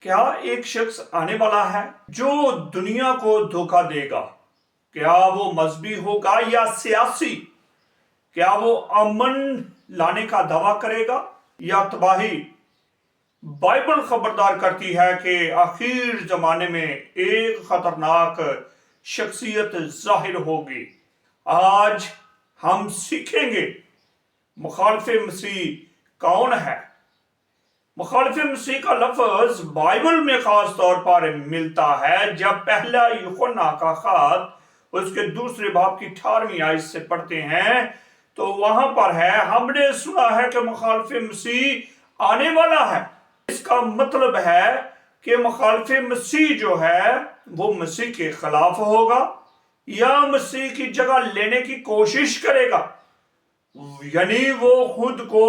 क्या एक शख्स आने वाला है जो दुनिया को धोखा देगा? क्या वो मजहबी होगा या सियासी? क्या वो अमन लाने का दावा करेगा या तबाही? बाइबल खबरदार करती है कि आखिर जमाने में एक खतरनाक शख्सियत जाहिर होगी। आज हम सीखेंगे मुखालिफ मसीह कौन है। मुखालिफ मसीह का लफ्ज बाइबल में खास तौर पर मिलता है। जब पहला यूहन्ना का खत उसके दूसरे बाब की 18वीं आयत से पढ़ते हैं तो वहां पर है, हमने सुना है कि मुखालिफ मसीह आने वाला है। इसका मतलब है कि मुखालिफ मसीह जो है वो मसीह के खिलाफ होगा या मसीह की जगह लेने की कोशिश करेगा, यानी वो खुद को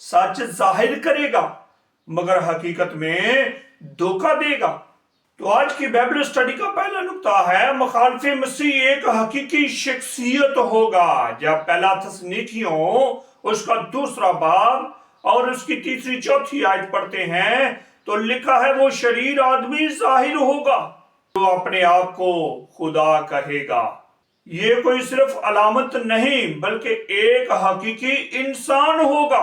सच जाहिर करेगा मगर हकीकत में धोखा देगा। तो आज की बाइबल स्टडी का पहला नुक्ता है, मुखालिफ मसीह एक हकीकी शख्सियत होगा। जब पहला थिस्सलुनीकियों उसका दूसरा बाब और उसकी तीसरी चौथी आयत पढ़ते हैं तो लिखा है, वो शरीर आदमी जाहिर होगा जो अपने आप को खुदा कहेगा। ये कोई सिर्फ अलामत नहीं बल्कि एक हकीकी इंसान होगा,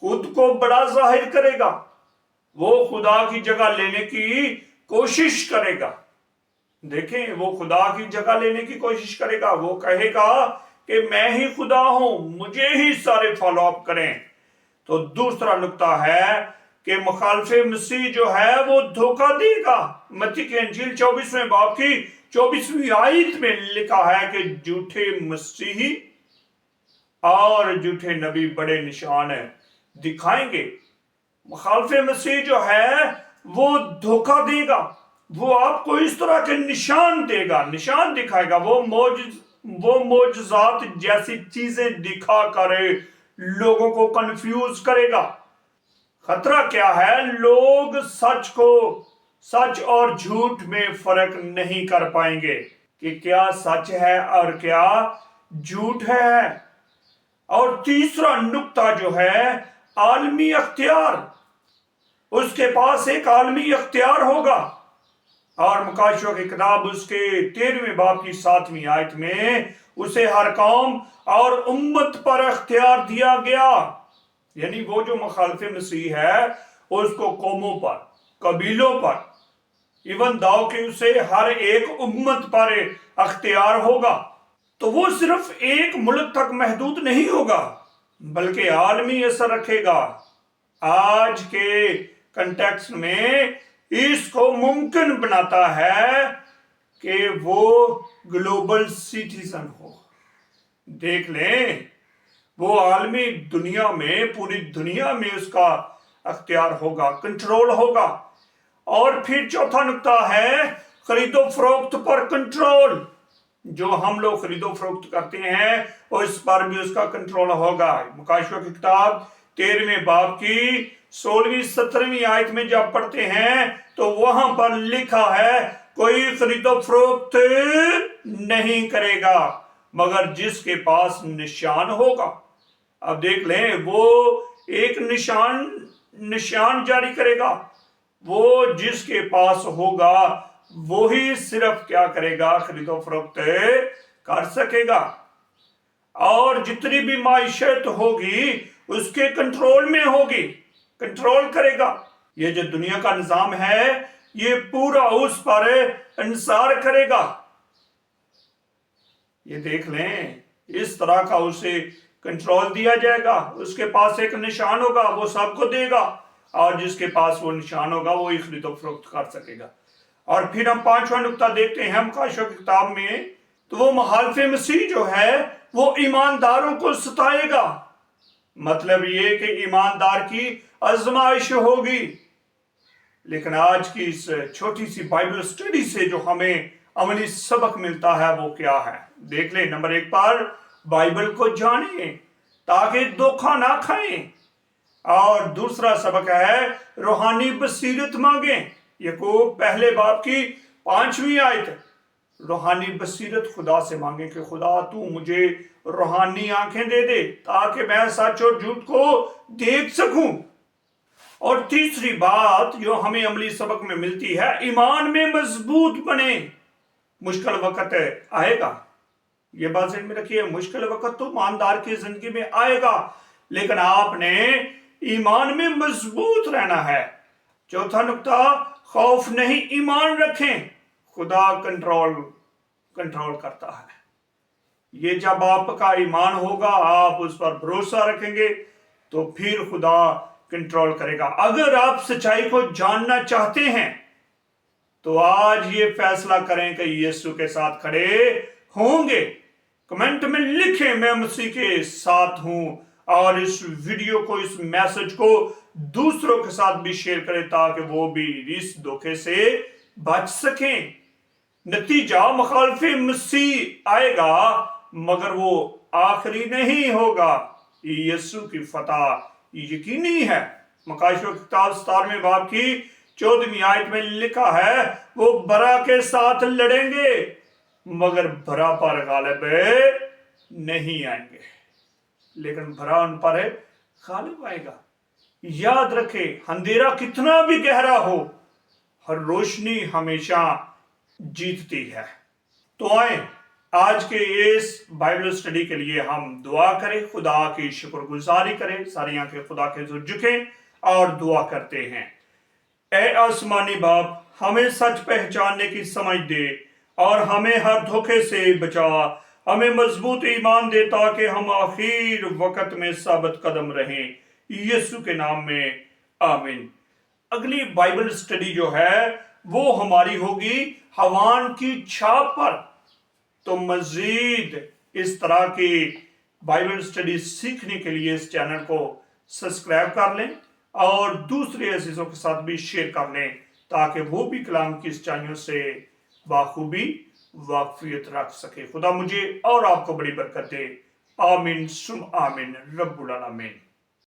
खुद को बड़ा जाहिर करेगा, वो खुदा की जगह लेने की कोशिश करेगा। देखें, वो खुदा की जगह लेने की कोशिश करेगा। वो कहेगा कि मैं ही खुदा हूं, मुझे ही सारे फॉलो अप करें। तो दूसरा नुक्ता है कि मुखालिफ मसीह जो है वो धोखा देगा। मत्ती की इंजील 24वें बाब की 24वीं आयत में लिखा है कि झूठे मसीही और झूठे नबी बड़े निशान दिखाएंगे। मुखालिफ मसीह जो है वो धोखा देगा, वो आपको इस तरह के निशान देगा, निशान दिखाएगा। वो मोजज़ात जैसी चीजें दिखा कर लोगों को कंफ्यूज करेगा। खतरा क्या है, लोग सच और झूठ में फर्क नहीं कर पाएंगे कि क्या सच है और क्या झूठ है। और तीसरा नुक्ता जो है, आलमी अख्तियार, उसके पास एक आलमी अख्तियार होगा। और मुकाशियों की किताब उसके 13वें बाब की 7वीं आयत में उसे हर कौम और उम्मत पर अख्तियार दिया गया। यानी वो जो मुखालिफ मसीह है उसको कौमों पर, कबीलों पर, इवन दाव के उसे हर एक उम्मत पर अख्तियार होगा। तो वो सिर्फ एक मुल्क तक महदूद नहीं होगा बल्कि आलमी असर रखेगा। आज के कंटेक्स्ट में इसको मुमकिन बनाता है कि वो ग्लोबल सिटीजन हो। देख लें, वो आलमी दुनिया में, पूरी दुनिया में उसका अख्तियार होगा, कंट्रोल होगा। और फिर चौथा नुक्ता है, खरीदो फरोख्त पर कंट्रोल। जो हम लोग खरीदो फरोख्त करते हैं और इस पर भी उसका कंट्रोल होगा। मुकाशियों की किताब 13वें बाब की 16वीं 17वीं आयत में जब पढ़ते हैं तो वहां पर लिखा है, कोई खरीदो फरोख्त नहीं करेगा मगर जिसके पास निशान होगा। अब देख लें, वो एक निशान जारी करेगा। वो जिसके पास होगा वो ही सिर्फ क्या करेगा, खरीदो फरोख्त कर सकेगा। और जितनी भी माइशत होगी उसके कंट्रोल में होगी, कंट्रोल करेगा। ये जो दुनिया का निजाम है ये पूरा उस पर इंसार करेगा। ये देख लें, इस तरह का उसे कंट्रोल दिया जाएगा। उसके पास एक निशान होगा, वो सबको देगा, और जिसके पास वो निशान होगा वो ही खरीदो फरोख्त कर सकेगा। और फिर हम पांचवा नुक्ता देखते हैं मुकाशियों की किताब में, तो वो मुखालिफ मसीह जो है वो ईमानदारों को सताएगा। मतलब ये कि ईमानदार की आजमाइश होगी। लेकिन आज की इस छोटी सी बाइबल स्टडी से जो हमें अमली सबक मिलता है वो क्या है, देख ले। नंबर 1 पर बाइबल को जानें ताकि धोखा ना खाएं। और दूसरा सबक है, रूहानी बसीरत मांगें। याकूब पहले बाब की 5वीं आयत, रूहानी बसीरत खुदा से मांगे कि खुदा तू मुझे रूहानी आंखें दे दे ताकि मैं सच और झूठ को देख सकूं। اور تیسری بات جو ہمیں عملی سبق میں ملتی ہے، ایمان میں مضبوط بنے. مشکل وقت آئے گا، یہ بات ذہن میں رکھیے، مشکل وقت تو ایماندار کی زندگی میں آئے گا، لیکن آپ نے ایمان میں مضبوط رہنا ہے. چوتھا نقطہ، خوف نہیں، ایمان رکھیں، خدا کنٹرول کرتا ہے. یہ جب آپ کا ایمان ہوگا، آپ اس پر بھروسہ رکھیں گے تو پھر خدا کنٹرول کرے گا. اگر آپ سچائی کو جاننا چاہتے ہیں تو آج یہ فیصلہ کریں کہ یسوع کے ساتھ کھڑے ہوں گے. کمنٹ میں لکھیں میں مسیح کے ساتھ ہوں، اور اس ویڈیو کو، اس میسج کو دوسروں کے ساتھ بھی شیئر کریں تاکہ وہ بھی اس دھوکے سے بچ سکیں. نتیجہ، مخالف مسیح آئے گا مگر وہ آخری نہیں ہوگا. یسوع کی فتح یقینی ہے. مکاشفہ کی کتاب 17ویں باب کی 14ویں آیت میں لکھا ہے، وہ برا کے ساتھ لڑیں گے مگر برا پر غالب نہیں آئیں گے، لیکن برا ان پر غالب آئے گا. یاد رکھے، اندھیرا کتنا بھی گہرا ہو، ہر روشنی ہمیشہ جیتتی ہے. تو آئیں آج کے اس بائبل اسٹڈی کے لیے ہم دعا کریں، خدا کی شکر گزاری کریں، ساری آنکھیں خدا کے حضور جھکیں اور دعا کرتے ہیں. اے آسمانی باپ، ہمیں سچ پہچاننے کی سمجھ دے اور ہمیں ہر دھوکے سے بچا. ہمیں مضبوط ایمان دے تاکہ ہم آخر وقت میں ثابت قدم رہیں. یسوع کے نام میں آمین. اگلی بائبل اسٹڈی جو ہے وہ ہماری ہوگی حوان کی چھاپ پر. تو مزید اس طرح کی بائبل اسٹڈی سیکھنے کے لیے اس چینل کو سبسکرائب کر لیں اور دوسرے عزیزوں کے ساتھ بھی شیئر کر لیں تاکہ وہ بھی کلام کی سچائیوں سے بخوبی واقفیت رکھ سکے. خدا مجھے اور آپ کو بڑی برکت دے. آمین سم آمین رب العالمین.